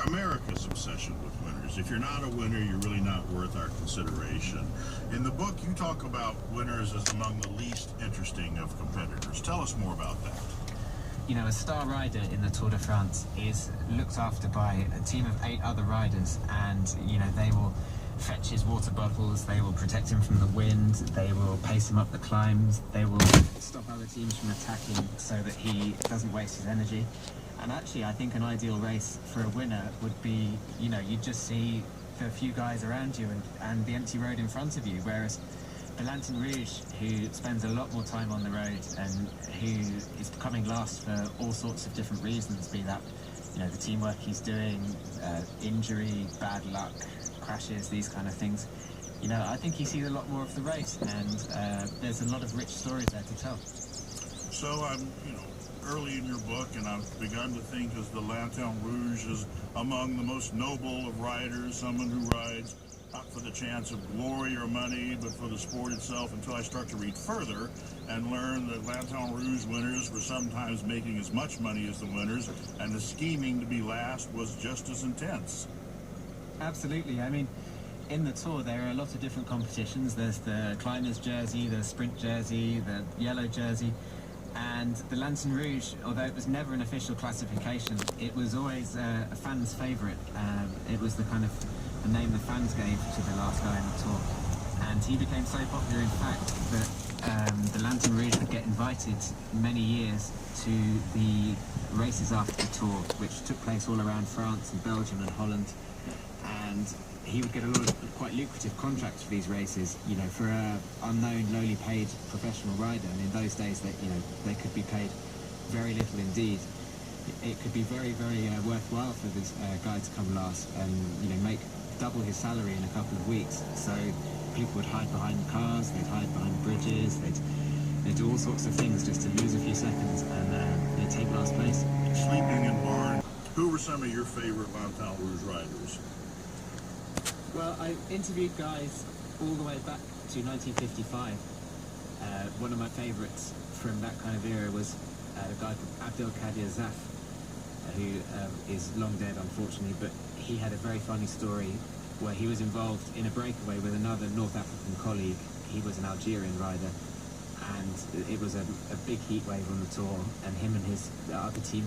America's obsession with winners. If you're not a winner, you're really not worth our consideration. In the book, you talk about winners as among the least interesting of competitors. Tell us more about that. You know, a star rider in the Tour de France is looked after by a team of 8 other riders, and, you know, they will fetch his water bottles, they will protect him from the wind, they will pace him up the climbs, they will stop other teams from attacking so that he doesn't waste his energy. And actually, I think an ideal race for a winner would be, you know, you just see a few guys around you and the empty road in front of you, whereas the Lanterne Rouge, who spends a lot more time on the road and who is coming last for all sorts of different reasons, be that, you know, the teamwork he's doing, injury, bad luck, crashes, these kind of things. You know, I think he sees a lot more of the race, and there's a lot of rich stories there to tell. So I'm, early in your book, and I've begun to think as the Lanterne Rouge is among the most noble of riders, someone who rides not for the chance of glory or money, but for the sport itself, until I start to read further and learn that Lanterne Rouge winners were sometimes making as much money as the winners, and the scheming to be last was just as intense. Absolutely. I mean, in the Tour, there are a lot of different competitions. There's the climber's jersey, the sprint jersey, the yellow jersey. And the Lanterne Rouge, although it was never an official classification, it was always a fan's favourite. It was the kind of the name the fans gave to the last guy in the Tour. And he became so popular, in fact, that the Lanterne Rouge would get invited many years to the races after the Tour, which took place all around France and Belgium and Holland. And he would get a lot of quite lucrative contracts for these races, you know, for an unknown, lowly paid professional rider. And in those days, they could be paid very little indeed. It could be very, very worthwhile for this guy to come last and, you know, make double his salary in a couple of weeks. So people would hide behind cars, they'd hide behind bridges, they'd do all sorts of things just to lose a few seconds and they'd take last place. Sleeping in barns. Who were some of your favorite Lanterne Rouge riders? Well, I interviewed guys all the way back to 1955. One of my favourites from that kind of era was a guy called Abdelkader Zaf, who is long dead, unfortunately, but he had a very funny story where he was involved in a breakaway with another North African colleague. He was an Algerian rider, and it was a big heat wave on the Tour, and him and his other team